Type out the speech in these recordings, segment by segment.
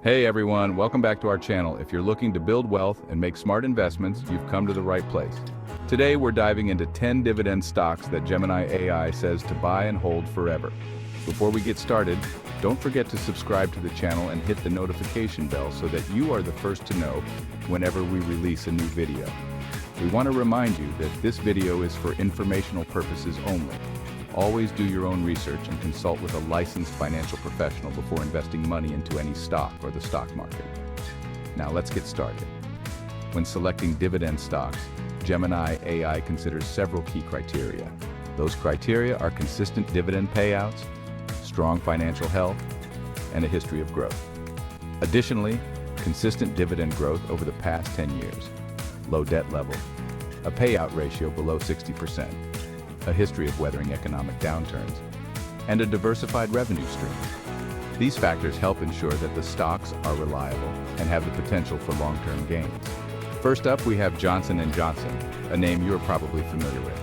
Hey everyone, welcome back to our channel. If you're looking to build wealth and make smart investments, you've come to the right place. Today we're diving into 10 dividend stocks that Gemini AI says to buy and hold forever. Before we get started, don't forget to subscribe to the channel and hit the notification bell so that you are the first to know whenever we release a new video. We want to remind you that this video is for informational purposes only. Always do your own research and consult with a licensed financial professional before investing money into any stock or the stock market. Now let's get started. When selecting dividend stocks, Gemini AI considers several key criteria. Those criteria are consistent dividend payouts, strong financial health, and a history of growth. Additionally, consistent dividend growth over the past 10 years, low debt level, a payout ratio below 60%, a history of weathering economic downturns, and a diversified revenue stream. These factors help ensure that the stocks are reliable and have the potential for long-term gains. First up, we have Johnson & Johnson, a name you're probably familiar with.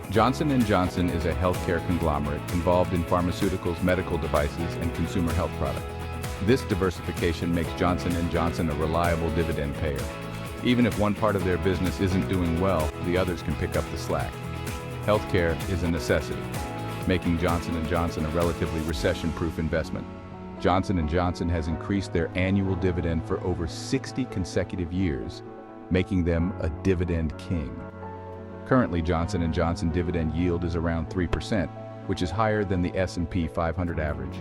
Johnson & Johnson is a healthcare conglomerate involved in pharmaceuticals, medical devices, and consumer health products. This diversification makes Johnson & Johnson a reliable dividend payer. Even if one part of their business isn't doing well, the others can pick up the slack. Healthcare is a necessity, making Johnson & Johnson a relatively recession-proof investment. Johnson & Johnson has increased their annual dividend for over 60 consecutive years, making them a dividend king. Currently, Johnson & Johnson dividend yield is around 3%, which is higher than the S&P 500 average.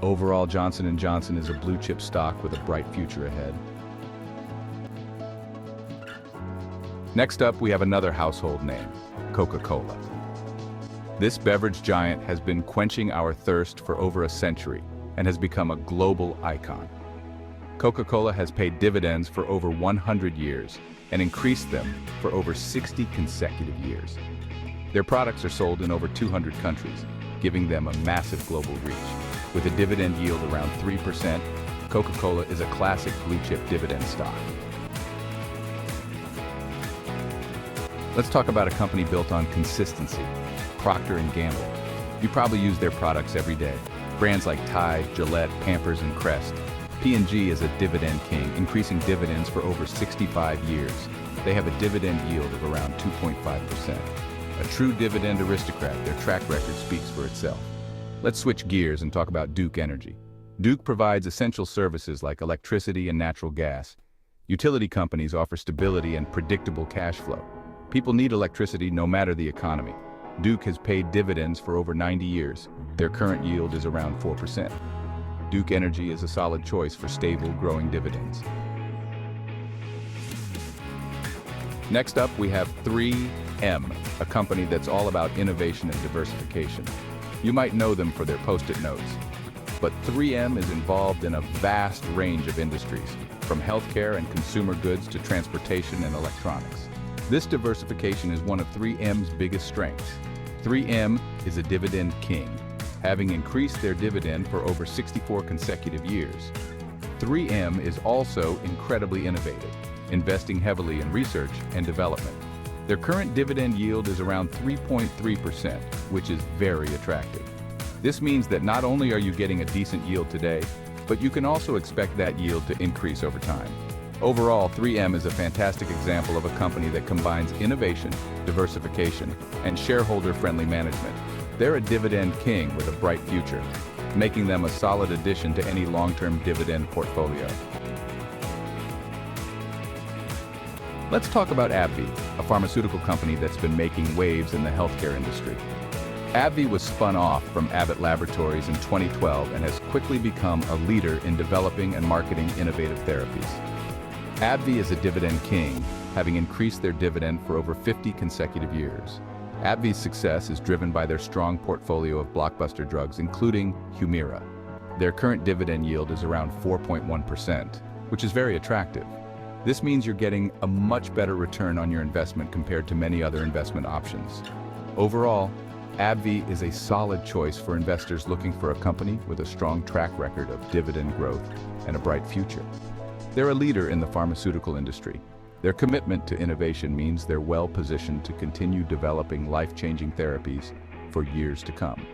Overall, Johnson & Johnson is a blue-chip stock with a bright future ahead. Next up, we have another household name, Coca-Cola. This beverage giant has been quenching our thirst for over a century and has become a global icon. Coca-Cola has paid dividends for over 100 years and increased them for over 60 consecutive years. Their products are sold in over 200 countries, giving them a massive global reach. With a dividend yield around 3%, Coca-Cola is a classic blue-chip dividend stock. Let's talk about a company built on consistency, Procter & Gamble. You probably use their products every day. Brands like Tide, Gillette, Pampers, and Crest. P&G is a dividend king, increasing dividends for over 65 years. They have a dividend yield of around 2.5%. A true dividend aristocrat, their track record speaks for itself. Let's switch gears and talk about Duke Energy. Duke provides essential services like electricity and natural gas. Utility companies offer stability and predictable cash flow. People need electricity no matter the economy. Duke has paid dividends for over 90 years. Their current yield is around 4%. Duke Energy is a solid choice for stable, growing dividends. Next up, we have 3M, a company that's all about innovation and diversification. You might know them for their Post-it notes, but 3M is involved in a vast range of industries, from healthcare and consumer goods to transportation and electronics. This diversification is one of 3M's biggest strengths. 3M is a dividend king, having increased their dividend for over 64 consecutive years. 3M is also incredibly innovative, investing heavily in research and development. Their current dividend yield is around 3.3%, which is very attractive. This means that not only are you getting a decent yield today, but you can also expect that yield to increase over time. Overall, 3M is a fantastic example of a company that combines innovation, diversification, and shareholder-friendly management. They're a dividend king with a bright future, making them a solid addition to any long-term dividend portfolio. Let's talk about AbbVie, a pharmaceutical company that's been making waves in the healthcare industry. AbbVie was spun off from Abbott Laboratories in 2012 and has quickly become a leader in developing and marketing innovative therapies. AbbVie is a dividend king, having increased their dividend for over 50 consecutive years. AbbVie's success is driven by their strong portfolio of blockbuster drugs, including Humira. Their current dividend yield is around 4.1%, which is very attractive. This means you're getting a much better return on your investment compared to many other investment options. Overall, AbbVie is a solid choice for investors looking for a company with a strong track record of dividend growth and a bright future. They're a leader in the pharmaceutical industry. Their commitment to innovation means they're well positioned to continue developing life-changing therapies for years to come.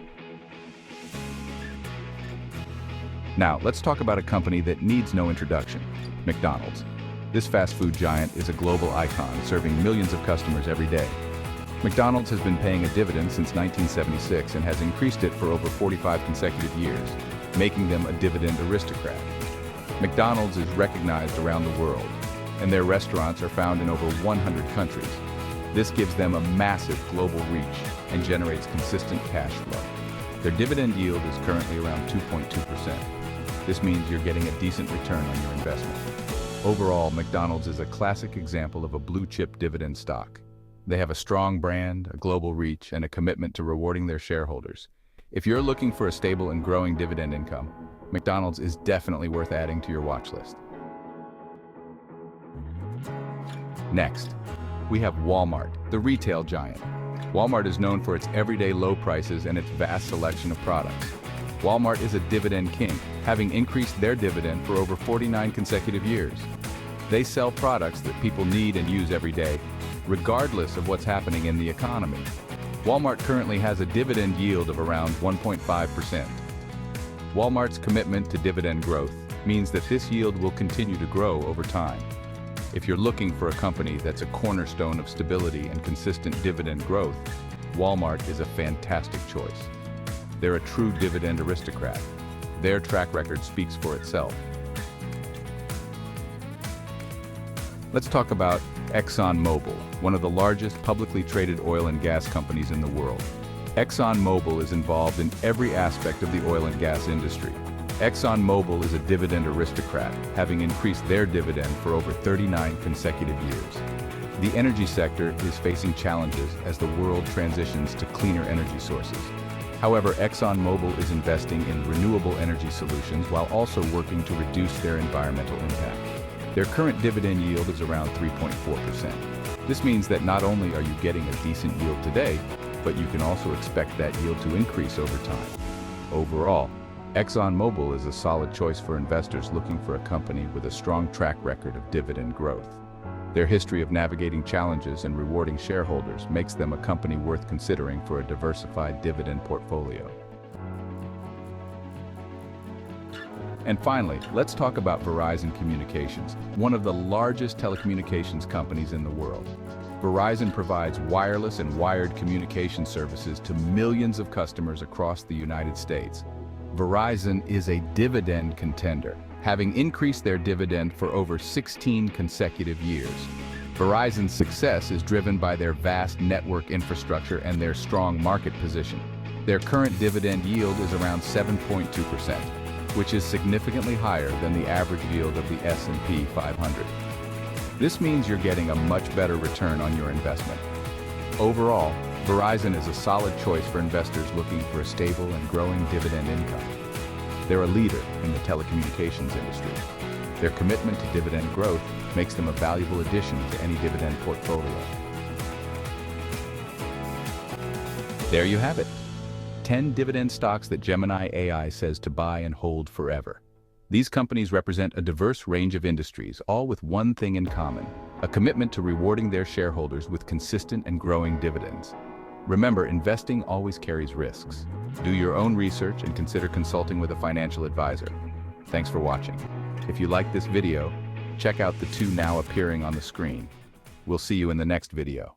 Now, let's talk about a company that needs no introduction, McDonald's. This fast food giant is a global icon, serving millions of customers every day. McDonald's has been paying a dividend since 1976 and has increased it for over 45 consecutive years, making them a dividend aristocrat. McDonald's is recognized around the world, and their restaurants are found in over 100 countries. This gives them a massive global reach and generates consistent cash flow. Their dividend yield is currently around 2.2%. This means you're getting a decent return on your investment. Overall, McDonald's is a classic example of a blue-chip dividend stock. They have a strong brand, a global reach, and a commitment to rewarding their shareholders. If you're looking for a stable and growing dividend income, McDonald's is definitely worth adding to your watch list. Next, we have Walmart, the retail giant. Walmart is known for its everyday low prices and its vast selection of products. Walmart is a dividend king, having increased their dividend for over 49 consecutive years. They sell products that people need and use every day, regardless of what's happening in the economy. Walmart currently has a dividend yield of around 1.5%. Walmart's commitment to dividend growth means that this yield will continue to grow over time. If you're looking for a company that's a cornerstone of stability and consistent dividend growth, Walmart is a fantastic choice. They're a true dividend aristocrat. Their track record speaks for itself. Let's talk about ExxonMobil, one of the largest publicly traded oil and gas companies in the world. ExxonMobil is involved in every aspect of the oil and gas industry. ExxonMobil is a dividend aristocrat, having increased their dividend for over 39 consecutive years. The energy sector is facing challenges as the world transitions to cleaner energy sources. However, ExxonMobil is investing in renewable energy solutions while also working to reduce their environmental impact. Their current dividend yield is around 3.4%. This means that not only are you getting a decent yield today, but you can also expect that yield to increase over time. Overall, ExxonMobil is a solid choice for investors looking for a company with a strong track record of dividend growth. Their history of navigating challenges and rewarding shareholders makes them a company worth considering for a diversified dividend portfolio. And finally, let's talk about Verizon Communications, one of the largest telecommunications companies in the world. Verizon provides wireless and wired communication services to millions of customers across the United States. Verizon is a dividend contender, having increased their dividend for over 16 consecutive years. Verizon's success is driven by their vast network infrastructure and their strong market position. Their current dividend yield is around 7.2%, which is significantly higher than the average yield of the S&P 500. This means you're getting a much better return on your investment. Overall, Verizon is a solid choice for investors looking for a stable and growing dividend income. They're a leader in the telecommunications industry. Their commitment to dividend growth makes them a valuable addition to any dividend portfolio. There you have it. 10 dividend stocks that Gemini AI says to buy and hold forever. These companies represent a diverse range of industries, all with one thing in common: a commitment to rewarding their shareholders with consistent and growing dividends. Remember, investing always carries risks. Do your own research and consider consulting with a financial advisor. Thanks for watching. If you like this video, check out the two now appearing on the screen. We'll see you in the next video.